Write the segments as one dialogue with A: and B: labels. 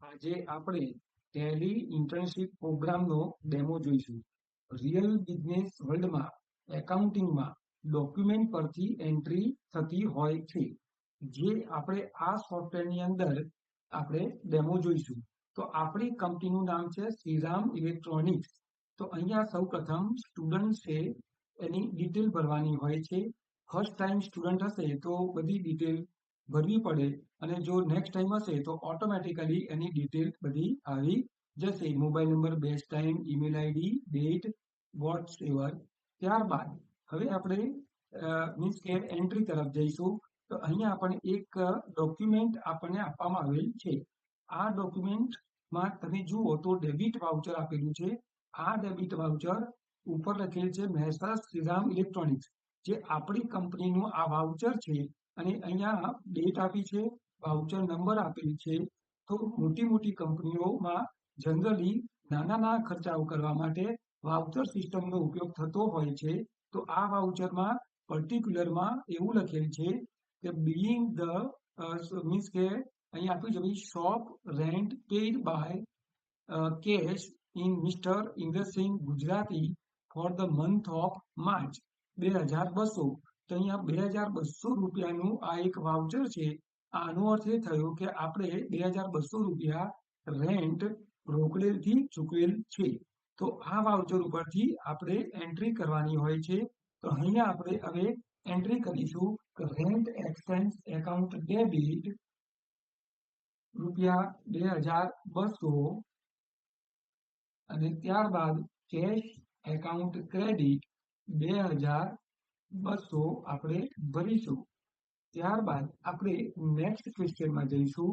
A: આજે આપણે Tally internship પ્રોગ્રામનો ડેમો જોઈશું. રિયલ બિઝનેસ વર્લ્ડમાં એકાઉન્ટિંગમાં ડોક્યુમેન્ટ પરથી એન્ટ્રી થતી હોય છે, જે આપણે આ સોફ્ટવેરની અંદર આપણે ડેમો જોઈશું. તો આપણી કંપનીનું નામ છે શ્રીરામ ઇલેક્ટ્રોનિક્સ. તો અહીંયા સૌ પ્રથમ સ્ટુડન્ટ છે એની ડિટેલ ભરવાની હોય છે. ફર્સ્ટ ટાઈમ સ્ટુડન્ટ હશે તો બધી ડિટેલ ભરવી પડે, અને જો નેક્સ્ટ ટાઈમ હશે તો ઓટોમેટિકલી એની ડિટેલ બધી આવી જશે. Mobile number, best time, email ID, date, whatsoever. ત્યારબાદ હવે આપણે મીન્સ કે એન્ટ્રી તરફ જઈશું. તો અહીંયા આપણને એક ડોક્યુમેન્ટ આપણને આપવામાં આવેલ છે. આ ડોક્યુમેન્ટમાં તમે જુઓ તો ડેબિટ વાઉચર આપેલું છે. આ ડેબિટ વાઉચર ઉપર લખેલ છે મહેસર શ્રીરામ ઇલેક્ટ્રોનિક્સ, જે આપણી કંપનીનું આ વાઉચર છે. અને અહીંયા ડેટ આપી છે, વાઉચર નંબર આપેલ છે. તો મોટી કંપનીઓમાં જનરલી નાના ખર્ચાઓ કરવા માટે વાઉચર સિસ્ટમનો ઉપયોગ થતો હોય છે. તો આ વાઉચરમાં પર્ટિક્યુલરમાં એવું લખેલ છે કે બીઇંગ ધ મીન્સ કે અહીંયા આપ્યું છે ભાઈ shop rent paid by cash in mister Indrasinh Gujarati for the month of March 2200. તો અહીંયા 2200 રૂપિયાનું આ એક વાઉચર છે. આનો અર્થ એ થયો કે આપણે 2200 રૂપિયા રેન્ટ રોકડેથી ચૂકવેલ છે. તો આ વાઉચર ઉપરથી આપણે એન્ટ્રી કરવાની હોય છે. તો અહીંયા આપણે હવે એન્ટ્રી કરીશું કે રેન્ટ એક્સપેન્સ એકાઉન્ટ ડેબિટ રૂપિયા 2200, અને ત્યારબાદ કેશ એકાઉન્ટ ક્રેડિટ 2200 આપણે ભરીશું. ત્યારબાદ આપણે નેક્સ્ટ ક્વેશ્ચનમાં જઈશું.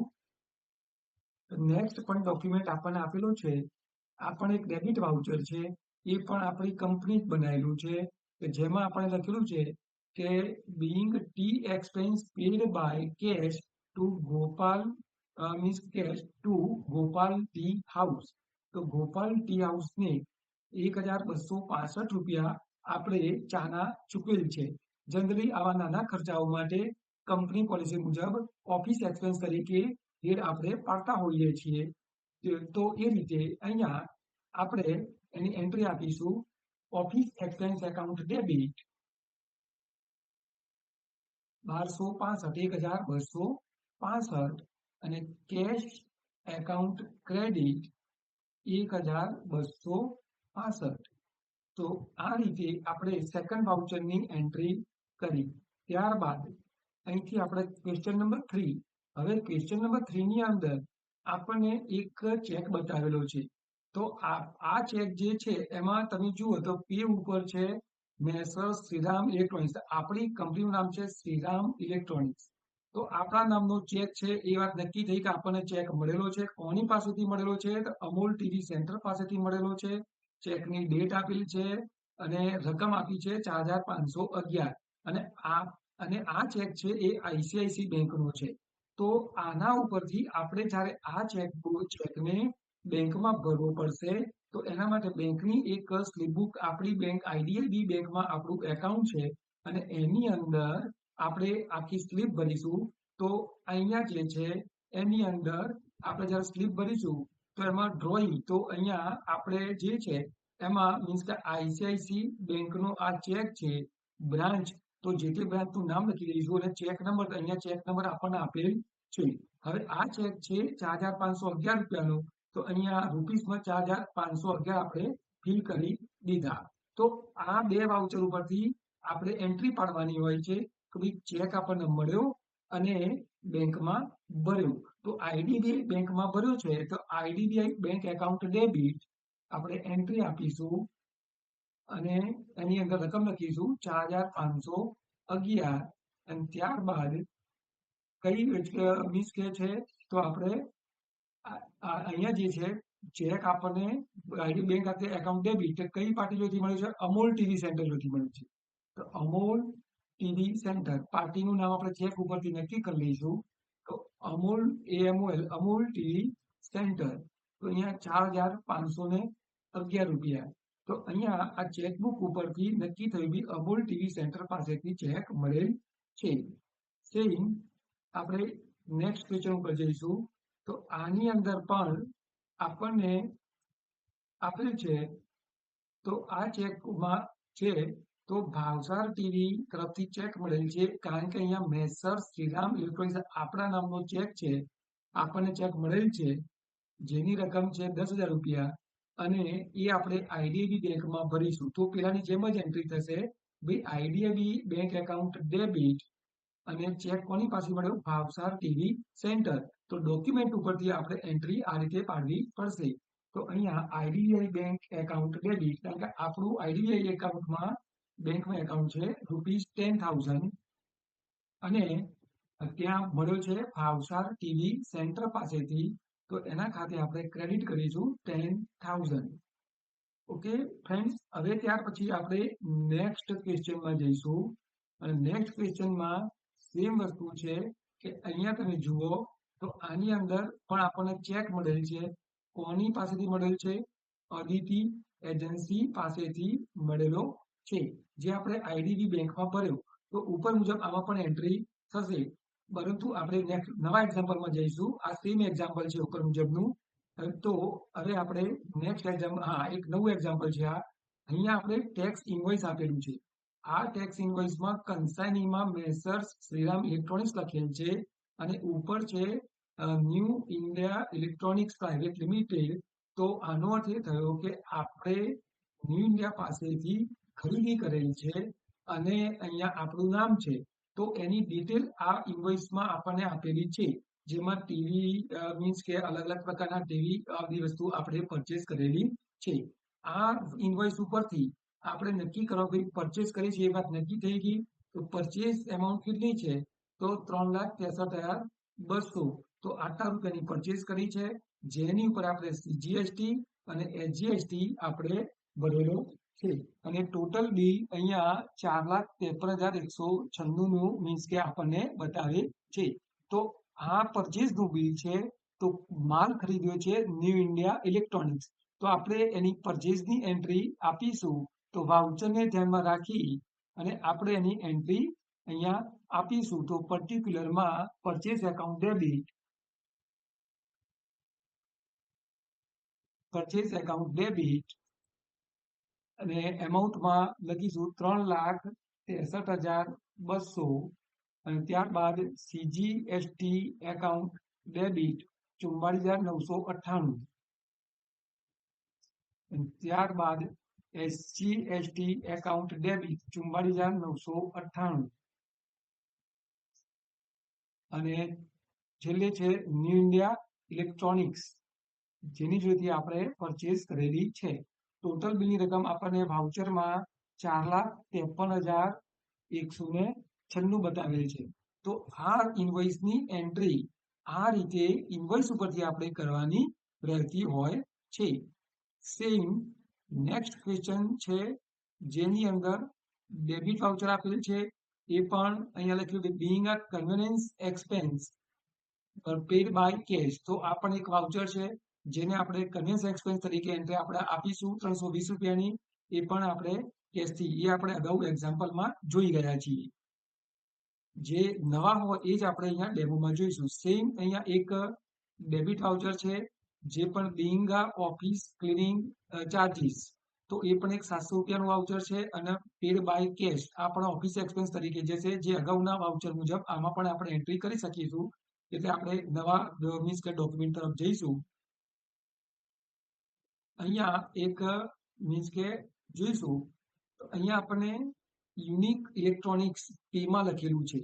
A: નેક્સ્ટ પણ ડોક્યુમેન્ટ આપણને આપેલું છે. આ પણ એક ડેબિટ વાઉચર છે. એ પણ આપણી કંપની જ બનાવેલું છે, કે જેમાં આપણે લખેલું છે કે being tea expense paid by cash to Gopal means cash to Gopal tea house. તો ગોપાલ ટી હાઉસને 1265 રૂપિયા આપણે ચાના ચૂકવેલ છે. જનરલી આવા નાના ખર્ચાઓ માટે કંપની પોલિસી મુજબ ઓફિસ એક્સપેન્સ તરીકે હેડ આપણે પાડતા હોઈએ છીએ. તો એ રીતે અહીંયા આપણે એની એન્ટ્રી આપીશું ઓફિસ એક્સપેન્સ એકાઉન્ટ ડેબિટ 1265, અને કેશ એકાઉન્ટ ક્રેડિટ 1265. તો આ રીતે આપણે સેકન્ડ વાઉચરની એન્ટ્રી કરી. ત્યારબાદ અહીંથી આપણે ક્વેશ્ચન નંબર 3. હવે ક્વેશ્ચન નંબર 3 ની અંદર આપણને એક ચેક બતાવેલો છે. તો આ ચેક જે છે એમાં તમે જુઓ તો પે ઉપર છે મેસર શ્રીરામ ઇલેક્ટ્રોનિક્સ. આપણી કંપનીનું નામ છે શ્રીરામ ઇલેક્ટ્રોનિક્સ. તો આપણા નામનો ચેક છે. એ વાત નક્કી થઈ કે આપણને ચેક મળેલો છે. કોની પાસેથી મળેલો છે? તો અમૂલ ટીવી સેન્ટર પાસેથી મળેલો છે. ચેકની ડેટ આપેલી છે અને રકમ આપી છે 4511. અને આ ચેક છે એ આઈસીઆઈસી બેંકનો છે. તો આના ઉપરથી આપણે જ્યારે આ ચેકને બેંકમાં ભરવો પડશે, તો એના માટે બેંકની એક સ્લીપબુક, આપણી બેંક આઈડીએફબી બેંકમાં આપણું એકાઉન્ટ છે અને એની અંદર આપણે આખી સ્લીપ ભરીશું. તો અહીંયા જે છે એની અંદર આપણે જ્યારે સ્લીપ ભરીશું તો એમાં ડ્રોઈંગ, તો અહીંયા આપણે જે છે એમાં મીન્સ કે આઈસીઆઈસી બેંકનો આ ચેક છે, બ્રાન્ચ, તો જે તે બ્રાન્ચનું નામ લખી દઈશું અને ચેક નંબર, અહીંયા ચેક નંબર આપણને આપેલ છે. હવે આ ચેક છે 4511 રૂપિયાનો. તો અહીંયા રૂપીસમાં 4511 આપણે ફિલ કરી દીધા. તો આ બે વાઉચર ઉપરથી આપણે એન્ટ્રી પાડવાની હોય છે કે ભાઈ ચેક આપણને મળ્યો અને બેંકમાં ભર્યો. તો આઈડીબીઆઈ બેંકમાં ભર્યો છે તો આઈડીબીઆઈ બેંક એકાઉન્ટ ડેબિટ આપણે એન્ટ્રી આપીશું અને એની અંદર રકમ લખીશું 4511. અને ત્યારબાદ કઈ મીન્સ કે છે તો આપણે અહીંયા જે છે ચેક આપણને આઈડી બેંક ખાતે એકાઉન્ટ ડેબિટ કઈ પાર્ટી જોઈતી મળ્યું છે? અમૂલ ટીવી સેન્ટર જોઈતી મળ્યું છે. તો અમૂલ ટીવી સેન્ટર પાર્ટીનું નામ આપણે ચેક ઉપરથી નક્કી કરી લઈશું. તો Amul AMOL Amul TV centre. તો અહીંયા 4511 રૂપિયા. તો અહીંયા આ ચેકબુક ઉપરથી નક્કી થયું બી અમૂલ ટીવી સેન્ટર પાસેથી ચેક મળેલ છે. સેમ આપણે નેક્સ્ટ ક્વેશ્ચન ઉપર જઈશું. તો આની અંદર પણ આપણને આપેલ છે, તો આ ચેકમાં છે તો ભાવસાર ટીવી તરફથી ચેક મળેલ છે, કારણ કે અહીંયા મેસર્સ શ્રીરામ ઇલેક્ટ્રોનિક્સ આપણા નામનો ચેક છે, આપણને ચેક મળેલ છે, જેની રકમ છે 10,000 રૂપિયા, અને એ આપણે આઈડીબી બેંકમાં ભરીશું. તો પેલાની જેમ જ એન્ટ્રી થશે, ભાઈ આઈડીબી બેંક એકાઉન્ટ ડેબિટ, અને ચેક કોની પાસે મળ્યો? Bhavsar TV centre. તો ડોક્યુમેન્ટ ઉપરથી આપણે એન્ટ્રી આ રીતે પાડવી પડશે. તો અહીંયા આઈડીબીઆઈ બેંક એકાઉન્ટ ડેબિટ, કારણ કે આપણું આઈડીબીઆઈ એકાઉન્ટમાં બેંકમાં એકાઉન્ટ છે ₹10,000, અને ત્યાં મળ્યો છે ભાવસાર ટીવી સેન્ટર પાસેથી, તો એના ખાતે આપણે ક્રેડિટ કરીશું 10,000. ઓકે ફ્રેન્ડ્સ, હવે ત્યાર પછી આપણે નેક્સ્ટ ક્વેશ્ચનમાં જઈશું, અને નેક્સ્ટ ક્વેશ્ચનમાં સેમ વસ્તુ છે કે અહીંયા તમે જુઓ તો આની અંદર પણ આપણને ચેક મળેલ છે. કોની પાસેથી મળેલ છે? અદિતિ એજન્સી પાસેથી મળેલો છે, જે આપણે આઈડીબી બેંકમાં ભર્યો. તો ઉપર મુજબ આમાં પણ એન્ટ્રી થશે, પરંતુ આપણે નવા એક્ઝામ્પલમાં જઈશું. આ સેમ એક્ઝામ્પલ છે ઉપર મુજબનું. તો હવે આપણે નેક્સ્ટ એક્ઝામ્પલ, એક નવું એક્ઝામ્પલ છે આ. અહીંયા આપણે ટેક્સ ઇન્વોઇસ આપેલું છે. આ ટેક્સ ઇન્વોઇસમાં કન્સાઇનીમાં મેસર્સ શ્રીરામ ઇલેક્ટ્રોનિક્સ લખેલ છે, અને ઉપર છે new India electronics private limited. તો આનો અર્થ એ થયો કે આપણે ન્યૂ ઇન્ડિયા પાસેથી ખરીદી કરેલ છે, અને અહીંયા આપણું નામ છે. તો એની ડિટેલ આ ઇન્વોઇસમાં આપણને આપેલી છે, જેમાં ટીવી મીન્સ કે અલગ અલગ પ્રકારના ટીવી બધી વસ્તુ આપણે પરચેસ કરેલી છે. આ ઇન્વોઇસ ઉપરથી આપણે નક્કી કરો કે પરચેસ કરી છે એ વાત નક્કી થઈ ગઈ. તો પરચેસ એમાઉન્ટ કેટલી છે? તો 3,63,200. તો આટલા રૂપિયાની પરચેસ કરી છે, જેની ઉપર આપણે જીએસટી અને એસજીએસટી આપણે ભરેલો છે, અને ટોટલ બિલ અહીંયા 4,53,196 નું મીન્સ કે આપણને બતાવે છે. તો આ પરચેસ નું બિલ છે. તો માલ ખરીદ્યો છે ન્યૂ ઇન્ડિયા ઇલેક્ટ્રોનિક્સ. તો આપણે એની પરચેસની એન્ટ્રી આપીશું. તો વાઉચરને ધ્યાનમાં રાખી અને આપણે એની એન્ટ્રી અહીંયા આપીશું. તો પર્ટિક્યુલરમાં પરચેસ એકાઉન્ટ ડેબિટ, અને એમાઉન્ટમાં લખીશું 3,63,200, અને ત્યારબાદ સીજીએસટી એકાઉન્ટ ડેબિટ 44,998, ત્યારબાદ એસજીએસટી એકાઉન્ટ ડેબિટ 44,998, અને છેલ્લે છે ન્યૂ ઇન્ડિયા ઇલેક્ટ્રોનિક્સ, જેની જોડેથી આપણે પરચેસ કરેલી છે. ટોટલ બિલની રકમ આપણને વાઉચરમાં 4,53,196 બતાવેલ છે. તો આ ઇન્વોઇસની એન્ટ્રી આ રીતે ઇન્વોઇસ ઉપરથી આપણે કરવાની રહેતી હોય છે. સેમ નેક્સ્ટ ક્વેશ્ચન છે, જેની અંદર ડેબિટ વાઉચર આપેલ છે. એ પણ અહીંયા લખ્યું કે being a convenience expense paid by cash. તો આ પણ એક વાઉચર છે, જેને આપણે કન્વીનિયન્સ એક્સપેન્સ તરીકે એન્ટ્રી આપણે આપીશું 320 રૂપિયાની. એ પણ આપણે કેશથી, એ આપણે અગાઉ એક્ઝામ્પલમાં જોઈ ગયા છીએ. જે નવા હોય એ જ આપણે અહીંયા ડેમોમાં જોઈશું. સેમ અહીંયા એક ડેબિટ વાઉચર છે, જે પણ બીઇંગ અ ઓફિસ ક્લીનિંગ ચાર્જીસ. તો એ પણ એક 700 રૂપિયાનું વાઉચર છે, અને પેડ બાય કેશ આ પણ ઓફિસ એક્સપેન્સ તરીકે જશે, જે અગાઉના વાઉચર મુજબ આમાં પણ આપણે એન્ટ્રી કરી શકીશું. એટલે આપણે નવા મીન્સ કે ડોક્યુમેન્ટ તરફ જઈશું. અહીંયા એક મીન્સ કે જોઈશું, તો અહીંયા આપણને યુનિક ઇલેક્ટ્રોનિક્સ પેમાં લખેલું છે,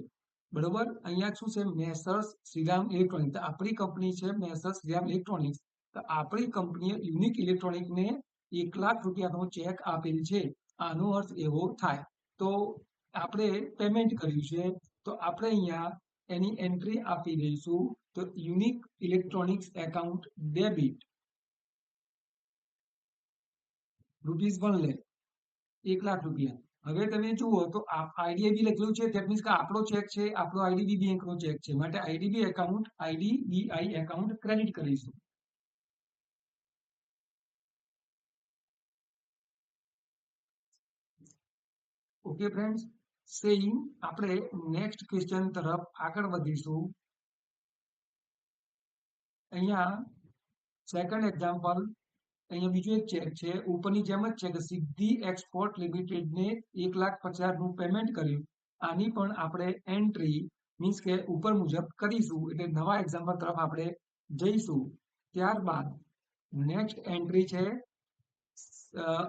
A: બરોબર. અહીંયા શું છે? Messrs Shriram electronics. આપણી કંપની છે મેસર્સ શ્રીરામ ઇલેક્ટ્રોનિક્સ. તો આપણી કંપનીએ યુનિક ઇલેક્ટ્રોનિકને 1,00,000 રૂપિયાનો ચેક આપેલ છે. આનો અર્થ એવો થાય. તો આપણે પેમેન્ટ કર્યું છે, તો આપણે અહીંયા એની એન્ટ્રી આપી દઈશું. તો યુનિક ઇલેક્ટ્રોનિક્સ એકાઉન્ટ ડેબિટ ₹1,00,000, 1,00,000 રૂપિયા. હવે તમે જુઓ તો આઈડીબી લખેલું છે, ધેટ મીન્સ કે આપણો ચેક છે, આપણો આઈડીબી બેંકનો ચેક છે, માટે આઈડીબીઆઈ એકાઉન્ટ ક્રેડિટ કરીશું. ઓકે ફ્રેન્ડ્સ, સેમ આપણે નેક્સ્ટ ક્વેશ્ચન તરફ આગળ વધીશું. અહીંયા સેકન્ડ એક્ઝામ્પલ, અહીંયા બીજું એક ચેક છે, ઉપરની જેમ જ છે કે સિદ્ધિ એક્સપોર્ટ લિમિટેડને 1,50,000 પેમેન્ટ કર્યું. આની પણ આપણે એન્ટ્રી મીન્સ કે ઉપર મુજબ કરીશું, એટલે નવા એક્ઝામ્પલ તરફ આપણે જઈશું. ત્યારબાદ નેક્સ્ટ એન્ટ્રી છે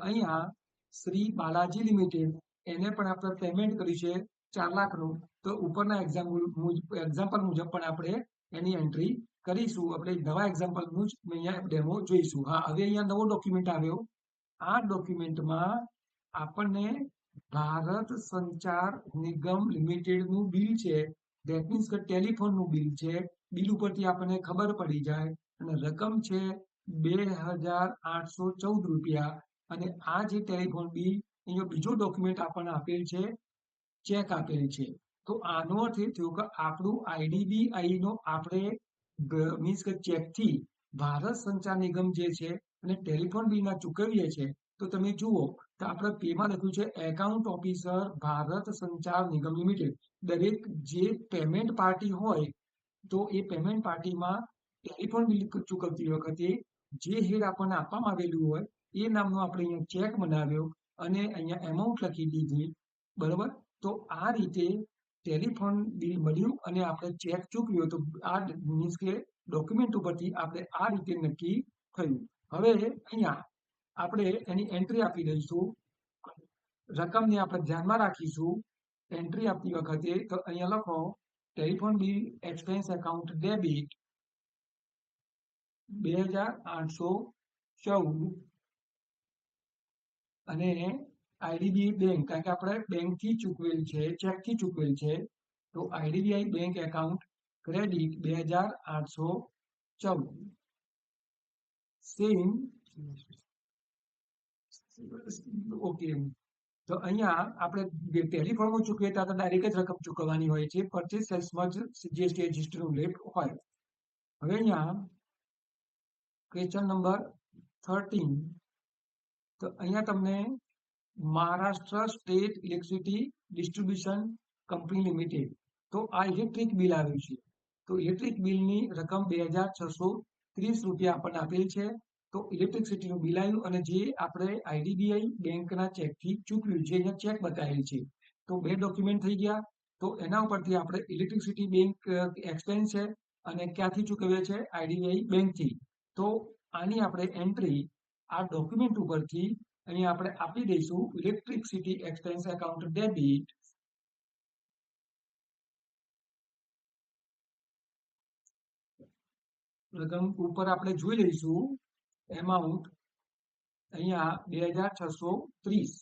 A: અહીંયા શ્રી બાલાજી લિમિટેડ, એને પણ આપણે પેમેન્ટ કર્યું છે 4 લાખનું. તો ઉપરના એક્ઝામ્પલ મુજબ પણ આપણે એની એન્ટ્રી કરીશું. આપણે નવા એક્ઝામ્પલ નું જ અહીંયા ડેમો જોઈશું. હા, હવે અહીંયા નવો ડોક્યુમેન્ટ આવ્યો. આ ડોક્યુમેન્ટમાં આપણને ભારત સંચાર નિગમ લિમિટેડ નું બિલ છે. ધેટ મીન્સ કે ટેલિફોન નું બિલ છે. બિલ ઉપરથી આપણને ખબર પડી જાય. અને રકમ છે 2,814 રૂપિયા. અને આ જે ટેલિફોન બિલ, અહીંયા બીજો ડોક્યુમેન્ટ આપણને આપેલ છે, ચેક આપેલ છે. તો આનો અર્થ એ થયો કે આપણું IDBI નો આપણે મીન્સ કે ચેકથી ભારત સંચાર નિગમ જે છે અને ટેલિફોન બિલના ચૂકવીએ છે. તો તમે જુઓ તો આપણે પેમાં લખ્યું છે એકાઉન્ટ ઓફિસર ભારત સંચાર નિગમ લિમિટેડ. દરેક જે પેમેન્ટ પાર્ટી હોય તો એ પેમેન્ટ પાર્ટીમાં ટેલિફોન બિલ ચૂકવતી વખતે જે હેડ આપણને આપવામાં આવેલું હોય એ નામનો આપણે અહીંયા ચેક બનાવ્યો અને અહીંયા એમાઉન્ટ લખી દીધી. બરોબર. તો આ રીતે ટેલિફોન બિલ મળ્યું અને આપણે ચેક ચૂકવ્યો. તો આ મીન્સ કે ડોક્યુમેન્ટ ઉપરથી આપણે આ રીતે નક્કી થયું. હવે અહીંયા આપણે એની એન્ટ્રી આપી દઈશું. રકમને આપણે ધ્યાનમાં રાખીશું એન્ટ્રી આપતી વખતે. તો અહીંયા લખો telephone bill expense account debit 2,814 અને IDBI બેંક, કારણ કે આપણે બેંકથી ચૂકવેલ છે, ચેકથી ચૂકવેલ છે. તો IDBI bank account credit 2,814 same. Okay. તો અહીંયા આપણે ટેલિફોનમાં ચૂકવીએ તો ડાયરેક્ટ જ રકમ ચૂકવવાની હોય છે. પરચેસ સેલ્સમાં જ GST રજિસ્ટરનું લેટ હોય. હવે અહીંયા ક્વેશ્ચન નંબર 13. તો અહીંયા તમને Maharashtra state electricity distribution company limited, તો આ ઇલેક્ટ્રિક બિલ આવ્યું છે. તો ઇલેક્ટ્રિક બિલની રકમ 2,630 રૂપિયા આપણને આપેલ છે. તો ઇલેક્ટ્રિસિટીનું બિલ આવ્યું અને જે આપણે IDBI બેંકના ચેકથી ચૂકવ્યું છે, અહીંયા ચેક બતાવેલ છે. તો બે ડોક્યુમેન્ટ થઈ ગયા. તો એના ઉપરથી આપણે ઇલેક્ટ્રિસિટી બેંક એક્સપેન્સ છે અને ક્યાંથી ચૂકવીએ છે? IDBI બેંકથી. તો આની આપણે એન્ટ્રી આ ડોક્યુમેન્ટ ઉપરથી અહીંયા આપણે આપી દઈશું. ઇલેક્ટ્રિસિટી એક્સપેન્સ એકાઉન્ટ ડેબિટ રકમ ઉપર આપણે જોઈ લઈશું. એમાઉન્ટ અહીંયા 2,630.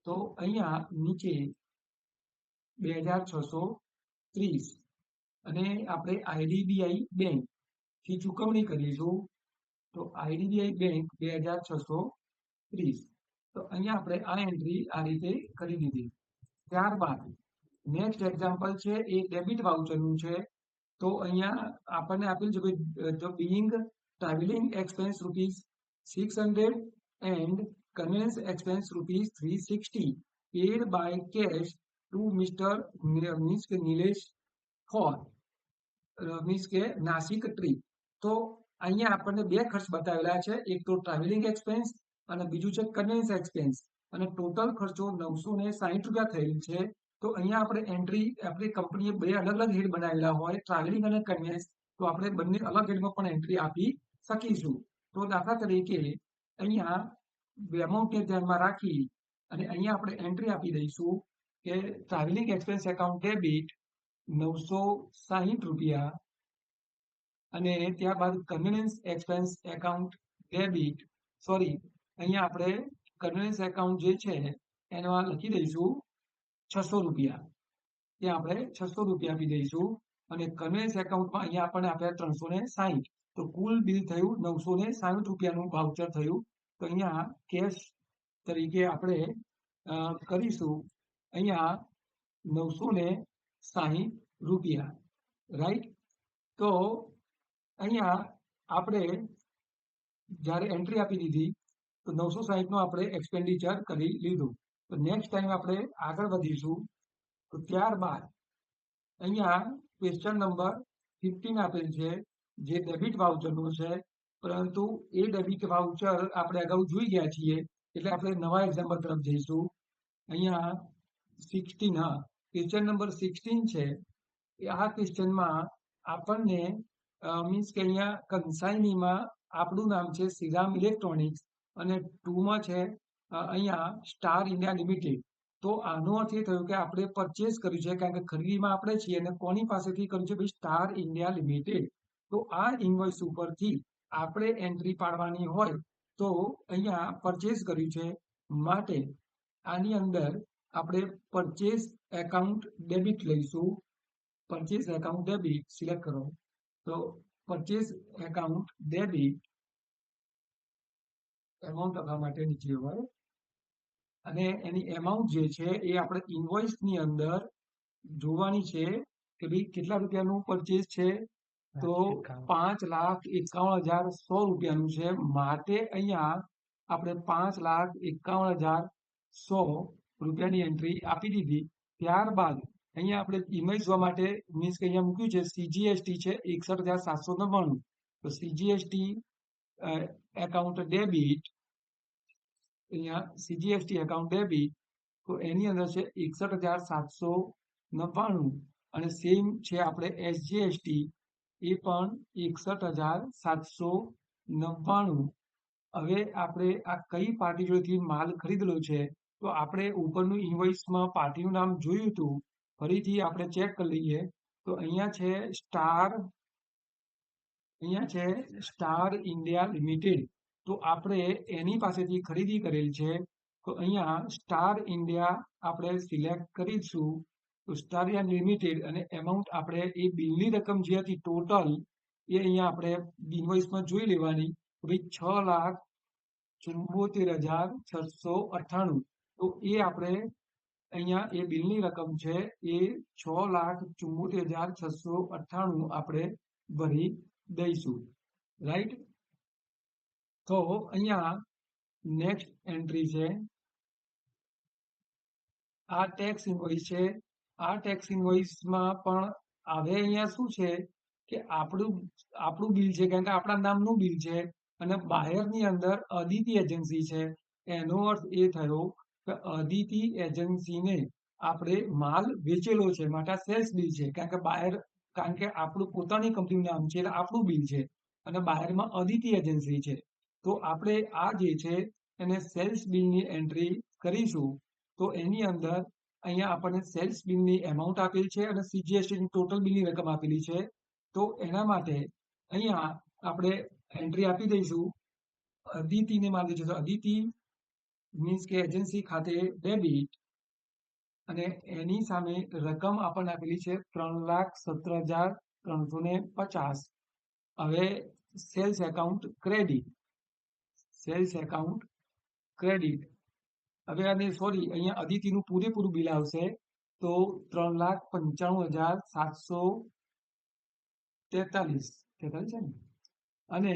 A: તો અહીંયા નીચે 2,630 અને આપણે IDBI બેંક થી ચૂકવણી કરીશું. તો IDBI બેંક 2,630. તો અહીંયા આપણે આ એન્ટ્રી આ રીતે કરી દીધી. ત્યારબાદ નેક્સ્ટ એક્ઝામ્પલ છે એ ડેબિટ વાઉચરનું છે. તો અહીંયા આપણને આપેલ છે કે the being travelling expense ₹600 and conveyance expense ₹360 paid by cash to Mr. means કે નિલેશ for મીન્સ કે નાસિક ટ્રીપ. તો અહીંયા આપણને બે ખર્ચ બતાવેલા છે, એક તો ટ્રાવેલિંગ એક્સપેન્સ અને બીજું છે કન્વેન્સ એક્સપેન્સ. અને ટોટલ ખર્ચો 960 રૂપિયા થયેલ છે. તો અહીંયા આપણે એન્ટ્રી આપણી કંપનીએ બે અલગ અલગ હેડ બનાવેલા હોય, ટ્રાવેલિંગ અને કન્વેન્સ. તો આપણે બંને અલગ હેડમાં પણ એન્ટ્રી આપી શકીશું. તો દાખલા તરીકે અહીંયા એમાઉન્ટને ધ્યાનમાં રાખી અને અહીંયા આપણે એન્ટ્રી આપી દઈશું કે ટ્રાવેલિંગ એક્સપેન્સ એકાઉન્ટ ડેબિટ 960 રૂપિયા અને ત્યારબાદ કન્વેન્સ એક્સપેન્સ એકાઉન્ટ ડેબિટ અહીંયા આપણે કન્વેન્સ એકાઉન્ટ જે છે એમાં લખી દઈશું 600 રૂપિયા. ત્યાં આપણે 600 રૂપિયા આપી દઈશું અને કન્વેન્સ એકાઉન્ટમાં અહીંયા આપણને આપ્યા 360. તો કુલ બિલ થયું 960 રૂપિયાનું વાઉચર થયું. તો અહીંયા કેશ તરીકે આપણે કરીશું અહીંયા 960 રૂપિયા. રાઈટ. તો અહીંયા આપણે જ્યારે એન્ટ્રી આપી દીધી તો 960 નો આપણે એક્સપેન્ડિચર કરી લીધું. તો નેક્સ્ટ ટાઈમ આપણે આગળ વધીશું. તો ત્યારબાદ અહીંયા ક્વેશ્ચન નંબર 15 આપેલ છે જે ડેબિટ વાઉચરનો છે, પરંતુ એ ડેબિટ વાઉચર આપણે અગાઉ જોઈ ગયા છીએ, એટલે આપણે નવા એક્ઝામ્પલ તરફ જઈશું. અહીંયા 16, હા, ક્વેશ્ચન નંબર 16 છે. આ ક્વેશ્ચનમાં આપણને મીન્સ કે અહીંયા કન્સાઈનીમાં આપણું નામ છે શ્રીરામ ઇલેક્ટ્રોનિક્સ અને 2માં છે અહીંયા સ્ટાર ઇન્ડિયા લિમિટેડ. તો આનો અર્થ એ થયો કે આપણે પરચેસ કર્યું છે, કારણ કે ખરીદીમાં આપણે છીએ અને કોની પાસેથી કર્યું છે? ભાઈ, સ્ટાર ઇન્ડિયા લિમિટેડ. તો આ ઇન્વોઇસ ઉપરથી આપણે એન્ટ્રી પાડવાની હોય તો અહીંયા પરચેસ કર્યું છે, માટે આની અંદર આપણે પરચેસ એકાઉન્ટ ડેબિટ લઈશું. પરચેસ એકાઉન્ટ ડેબિટ સિલેક્ટ કરો. તો પરચેસ એકાઉન્ટ ડેબિટ એમાઉન્ટ લખવા માટે નીચે હોય અને એની એમાઉન્ટ જે છે એ આપણે ઇન્વોઇસની અંદર જોવાની છે કે ભાઈ કેટલા રૂપિયાનું પરચેસ છે. તો 5,51,100 રૂપિયાનું છે, માટે અહીંયા આપણે 5,51,100 રૂપિયાની એન્ટ્રી આપી દીધી. ત્યારબાદ અહીંયા આપણે ઇમેજ જોવા માટે મીન્સ કે અહીંયા મૂક્યું છે CGST છે 61,799. તો CGST એકાઉન્ટ ડેબિટ, અહીંયા CGST એકાઉન્ટ ડેબિટ, તો એની અંદર છે 61,799 અને સેમ છે આપણે SGST, એ પણ 61,799. હવે આપણે આ કઈ પાર્ટી જોડેથી માલ ખરીદેલો છે? તો આપણે ઉપરનું ઇન્વોઇસમાં પાર્ટીનું નામ જોયું હતું, ફરીથી આપણે ચેક કરી લઈએ. તો અહીંયા છે સ્ટાર ઇન્ડિયા લિમિટેડ. તો આપણે એની પાસેથી ખરીદી કરેલ છે. તો અહીંયા સ્ટાર ઇન્ડિયા આપણે સિલેક્ટ કરીશું. તો સ્ટાર ઇન્ડિયા લિમિટેડ અને એમાઉન્ટ આપણે એ બિલની રકમ જે હતી ટોટલ એ અહીંયા આપણે ઇન્વોઇસમાં જોઈ લેવાની. ભાઈ 6,74,698. તો એ આપણે અહીંયા એ બિલની રકમ છે એ 6,74,698 આપણે ભરી દઈશું. રાઈટ. તો અહીંયા નેક્સ્ટ એન્ટ્રી છે આ ટેક્સ ઇન્વોઇસ છે. આ ટેક્સ ઇન્વોઇસમાં પણ હવે અહીંયા શું છે કે આપણું બિલ છે, કારણ કે આપણા નામનું બિલ છે અને બાયરની અંદર અદિતિ એજન્સી છે. એનો અર્થ એ થયો કે અદિતિ એજન્સીને આપણે માલ વેચેલો છે, માટે આ સેલ્સ બિલ છે. કારણ કે આપણું પોતાની કંપનીનું નામ છે એટલે આપણું બિલ છે અને બાયરમાં અદિતિ એજન્સી છે. તો આપણે આ જે છે એને સેલ્સ બિલની એન્ટ્રી કરીશું. તો એની અંદર અહીંયા આપણને સેલ્સ બિલની એમાઉન્ટ આપેલ છે અને CGST ની ટોટલ બિલની રકમ આપેલી છે. તો એના માટે અહીંયા આપણે એન્ટ્રી આપી દઈશું. અદિતિને માની છે, તો અદિતિ મીન્સ કે એજન્સી ખાતે ડેબિટ અને એની સામે રકમ આપણને આપેલી છે 3,17,350. હવે સેલ્સ એકાઉન્ટ ક્રેડિટ, હવે આને સોરી અહીંયા અદિતિનું પૂરેપૂરું બિલ આવશે. તો 3,95,743 છે ને, અને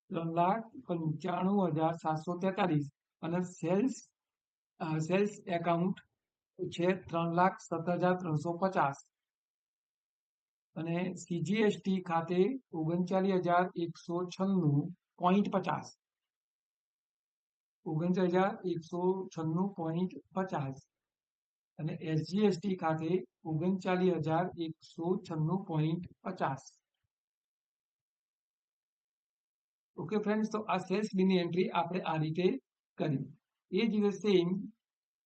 A: 3,95,743 અને સેલ્સ એકાઉન્ટ છે 3,17,350 અને CGST ખાતે 39,196.50, 39,196.50 અને SGST ખાતે 39,196.50. ઓકે ફ્રેન્ડ્સ, તો આ સેલ્સ બિલની એન્ટ્રી આપણે આ રીતે કરી. એ જ રીતે સેમ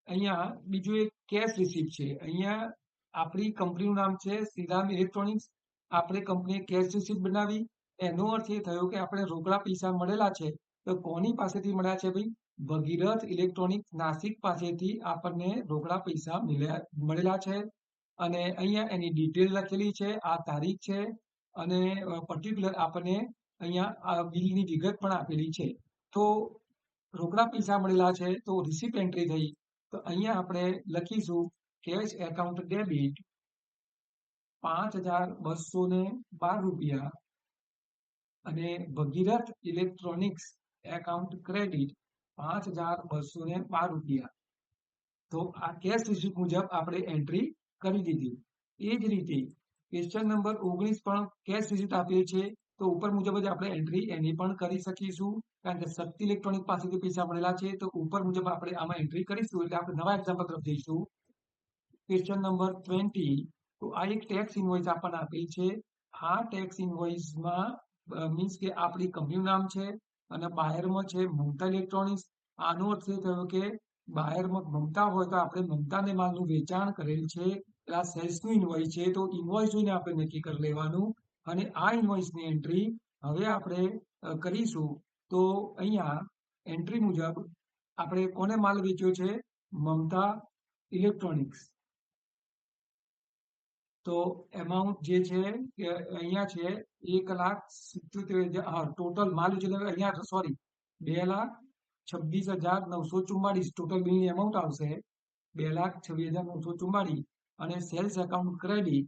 A: અહીંયા બીજું એક કેશ રિસીપ્ટ છે. અહીંયા આપણી કંપનીનું નામ છે શ્રીરામ ઇલેક્ટ્રોનિક્સ. આપણે કંપનીએ કેશ રિસીપ્ટ બનાવી. એનો અર્થ એ થયો કે આપણે રોકડા પૈસા મળેલા છે. તો કોની પાસેથી મળ્યા છે? ભાઈ, ભગીરથ ઇલેક્ટ્રોનિક્સ નાસિક પાસેથી આપણને રોકડા પૈસા મળેલા છે. અને અહીંયા એની ડિટેલ લખેલી છે, આ તારીખ છે અને પર્ટિક્યુલર આપણને અહીંયા આ બિલની વિગત પણ આપેલી છે. તો રોકડા પૈસા મળેલા છે તો રિસીપ્ટ એન્ટ્રી થઈ. તો અહીંયા આપણે લખીશું કેશ એકાઉન્ટ ડેબિટ 5,212 રૂપિયા અને ભગીરથ ઇલેક્ટ્રોનિક્સ એકાઉન્ટ ક્રેડિટ 5,212 રૂપિયા. તો આ કેશ રિસીપ્ટ મુજબ આપણે એન્ટ્રી કરી દીધી. એ જ રીતે ક્વેશ્ચન નંબર 19 પણ કેશ રિસીટ આપેલી છે, તો ઉપર મુજબ જ આપણે એન્ટ્રી એની પણ કરી શકીશું, કારણ કે શક્તિ ઇલેક્ટ્રોનિક પાસેથી પૈસા મળેલા છે, તો ઉપર મુજબ આપણે આમાં એન્ટ્રી કરીશું. એટલે આપણે નવા એક્ઝામ્પલ તરફ જઈશું. ક્વેશ્ચન નંબર 20, તો આ એક ટેક્સ ઇનવોઇસ આપણને આપેલી છે. આ ટેક્સ ઇનવોઇસમાં મીન્સ કે આપણી કંપનીનું નામ છે અને બાયરમાં છે મમતા ઇલેક્ટ્રોનિક્સ. આનો અર્થ એ થયો કે બાયરમાં મમતા હોય તો આપણે મમતાને માલનું વેચાણ કરેલ છે, આ સેલ્સનું ઇનવોઇસ છે, તો ઇનવોઇસ જોઈને આપણે નક્કી કરી લેવાનું. અને આ ઇનવોઇસની એન્ટ્રી હવે આપણે કરીશું. તો અહીંયા એન્ટ્રી મુજબ આપણે કોને માલ વેચ્યો છે? મમતા ઇલેક્ટ્રોનિક્સ. તો એમાઉન્ટ જે છે કે અહીંયા છે 1,77,000. ટોટલ માલ વેચેલો અહીંયા સોરી 2,26,944 ટોટલ બિલની એમાઉન્ટ આવશે, 2,26,944. અને સેલ્સ એકાઉન્ટ ક્રેડિટ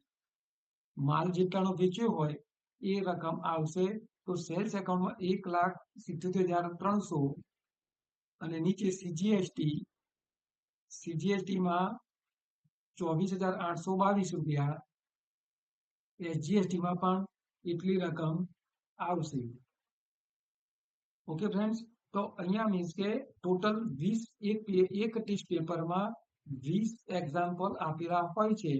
A: માલ જેટલાનો વેચ્યો હોય એ રકમ આવશે. તો સેલ્સ એકાઉન્ટમાં 1,77,300 અને નીચે સીજીએસટીમાં 24,822 રૂપિયા, એસજીએસટીમાં પણ એટલી રકમ આવશે. ઓકે ફ્રેન્ડ્સ, તો અહીંયા મીન્સ કે ટોટલ 20 એક ટેસ્ટ પેપરમાં 20 એક્ઝામ્પલ આપેલા હોય છે.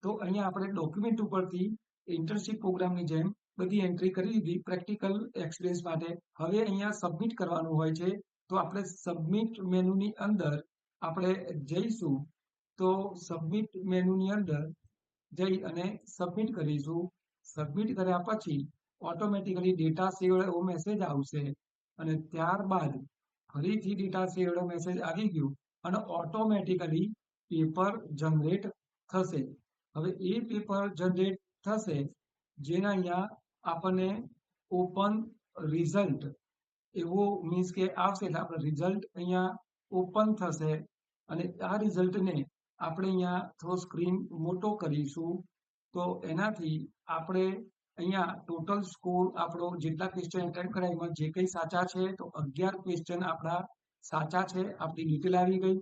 A: તો અહીંયા આપણે ડોક્યુમેન્ટ ઉપરથી ઇન્ટર્નશીપ પ્રોગ્રામની જેમ બધી એન્ટ્રી કરી દીધી પ્રેક્ટિકલ એક્સપિરિયન્સ માટે. હવે અહીંયા સબમિટ કરવાનું હોય છે, તો આપણે સબમિટ મેનુની અંદર આપણે જઈશું. તો સબમિટ મેનુની અંદર જઈ અને સબમિટ કરીશું. સબમિટ કર્યા પછી ઓટોમેટિકલી ડેટા સેવ્ડ એવો મેસેજ આવશે અને ત્યારબાદ ફરીથી ડેટા સેવ્ડ મેસેજ આવી ગયો અને ઓટોમેટિકલી પેપર જનરેટ થશે. હવે એ પેપર જનરેટ થશે જેના અહીંયા આપણને ઓપન રિઝલ્ટ એવો મીન્સ કે આવશે, એટલે આપણે રિઝલ્ટ અહીંયા ઓપન થશે અને આ રિઝલ્ટને આપણે અહીંયા થોડો સ્ક્રીન મોટો કરીશું. તો એનાથી આપણે અહીંયા ટોટલ સ્કોર આપણો જેટલા ક્વેશ્ચન એટેમ્પ્ટ કર્યા એમાં જે કંઈ સાચા છે તો 11 ક્વેશ્ચન આપણા સાચા છે, આપણી ડિટેલ આવી ગઈ.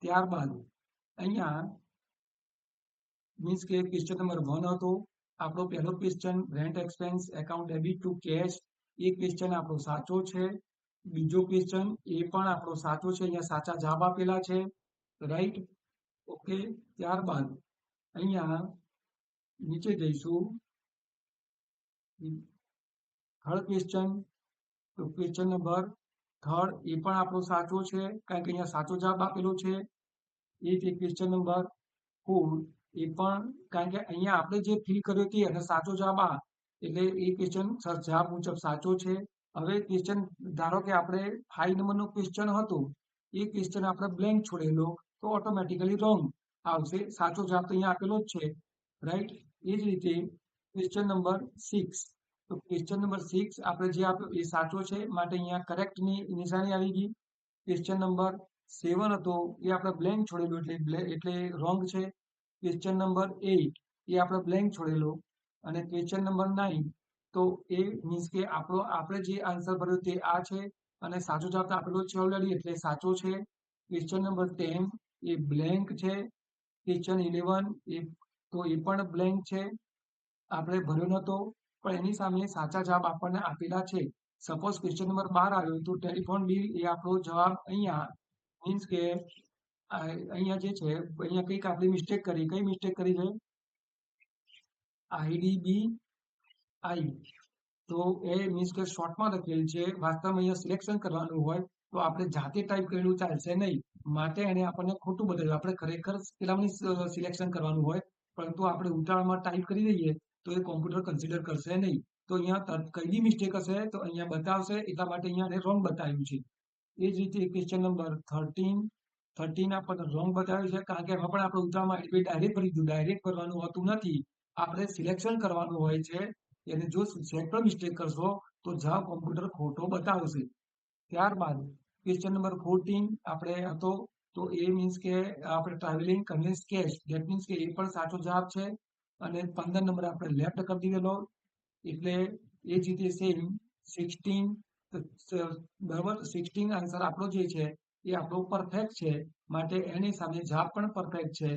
A: ત્યારબાદ અહીંયા મીન્સ કે ક્વેશ્ચન નંબર 1 હતો આપણો પહેલો question, rent expense account debit to cash. એ ક્વેશ્ચન આપણો સાચો છે. બીજો ક્વેશ્ચન એ પણ આપણો સાચો છે, અહીંયા સાચા જવાબ આપેલા છે, રાઈટ. ઓકે, ત્યારબાદ અહીંયા નીચે જઈશું. થર્ડ ક્વેશ્ચન, તો ક્વેશ્ચન નંબર 3 એ પણ આપણો સાચો છે, કારણ કે અહીંયા સાચો જવાબ આપેલો છે. એ જ ક્વેશ્ચન નંબર 4 એ પણ, કારણ કે અહીંયા આપણે જે ફિલ કર્યો તે અને સાચો જવાબ આ, એટલે એ ક્વેશ્ચન જવાબ મુજબ સાચો છે. હવે ક્વેશ્ચન ધારો કે આપણે 5 નંબરનો ક્વેશ્ચન હતો, એ ક્વેશ્ચન આપણે બ્લેન્ક છોડેલો, તો ઓટોમેટિકલી રોંગ આવશે. સાચો જવાબ તો અહીંયા આપેલો જ છે, રાઈટ. એ જ રીતે ક્વેશ્ચન નંબર 6, તો ક્વેશ્ચન નંબર 6 આપણે જે આપ્યો એ સાચો છે, માટે અહીંયા કરેક્ટની નિશાની આવી ગઈ. ક્વેશ્ચન નંબર 7 હતો એ આપણે બ્લેન્ક છોડેલો એટલે રોંગ છે. ક્વેશ્ચન નંબર 8 એ આપણે બ્લેન્ક છોડેલો અને ક્વેશ્ચન નંબર 9 તો એ મીન્સ કે આપણે જે આન્સર ભર્યો તે આ છે અને સાચો જવાબ આપેલો છે ઓલરેડી, એટલે સાચો છે. ક્વેશ્ચન નંબર 10 એ બ્લેન્ક છે. ક્વેશ્ચન 11 એ પણ બ્લેન્ક છે, આપણે ભર્યો નતો, પણ એની સામે સાચા જવાબ આપણને આપેલા છે. સપોઝ ક્વેશ્ચન નંબર 12 આવ્યો તો ટેલિફોન બિલ એ આપણો જવાબ અહીંયા મીન્સ કે અહીંયા જે છે અહીંયા કંઈક આપણે મિસ્ટેક કરી. કઈ મિસ્ટેક કરી છે? IDBI, તો એ મીન્સ કે શોર્ટમાં લખેલ છે, વાસ્તવમાં અહીંયા સિલેક્શન કરવાનું હોય તો આપણે જાતે ટાઈપ કરેલું ચાલશે નહીં, માટે એને આપણને ખોટું બતાવ્યું. આપણે ખરેખર પેલાની સિલેક્શન કરવાનું હોય, પરંતુ આપણે ઉતાવળમાં ટાઈપ કરી દઈએ તો એ કોમ્પ્યુટર કન્સિડર કરશે નહીં. તો અહીંયા કઈ બી મિસ્ટેક હશે તો અહીંયા બતાવશે, એટલા માટે અહીંયા રોંગ બતાવ્યું છે. એ જ રીતે ક્વેશ્ચન નંબર 13 આપણને રોંગ બતાવ્યું છે, કારણ કે એમાં પણ આપણે ઉતાવળમાં ડાયરેક્ટ ભરી દીધું. ડાયરેક્ટ ભરવાનું હોતું નથી, આપણે સિલેક્શન કરવાનું હોય છે. અને જો સેટ પર મિસ્ટેક કરશો તો જવાબ કોમ્પ્યુટર ખોટો બતાવશે. ત્યારબાદ ક્વેશ્ચન નંબર 14 આપણે હતો, તો એ મીન્સ કે આપણે traveling convince cash, that means કે એ પણ સાચો જવાબ છે અને 15 નંબર આપણે લેફ્ટ કરી દીધેલો, એટલે એ જ રીતે સેમ 16 બરાબર. 16 આન્સર આપણો જે છે એ આપણો પરફેક્ટ છે, માટે એની સામે જવાબ પણ પરફેક્ટ છે.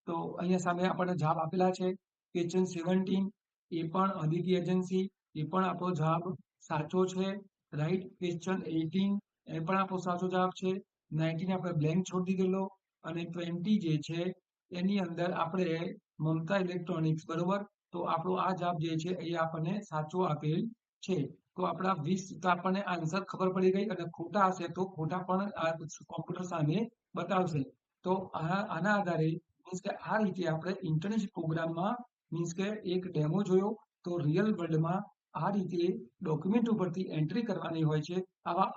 A: તો અહીંયા સામે આપણને જવાબ આપેલા છે. ક્વેશ્ચન 17 એ પણ અદિતિ એજન્સી, એ પણ આપણો જવાબ સાચો છે, રાઈટ. ક્વેશ્ચન 18 એ પણ આપણો સાચો જવાબ છે. 19 આપણે બ્લેન્ક છોડી દીધેલો, અને 20 જે છે એની અંદર આપણે મમતા ઇલેક્ટ્રોનિક્સ, બરોબર. તો આપણો આ જવાબ જે છે એ આપણને સાચો આપેલ છે. તો આપણા 20 તો આપણને આન્સર ખબર પડી ગઈ, અને ખોટા હશે તો ખોટા પણ આ કોમ્પ્યુટર સામે બતાવશે. તો આના આધારે મીન્સ કે આ રીતે આપણે ઇન્ટર્નશિપ પ્રોગ્રામમાં મીન્સ કે એક ડેમો જોયો. તો રિયલ વર્લ્ડમાં આ રીતે ડોક્યુમેન્ટ ઉપરથી એન્ટ્રી કરવાની હોય છે. આવા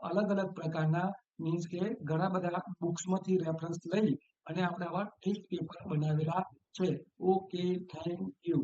A: અલગ અલગ પ્રકારના મીન્સ કે ઘણા બધા બુક્સમાંથી રેફરન્સ લઈ અને આપણે આવા ટેસ્ટ પેપર બનાવેલા છે. Okay, thank you.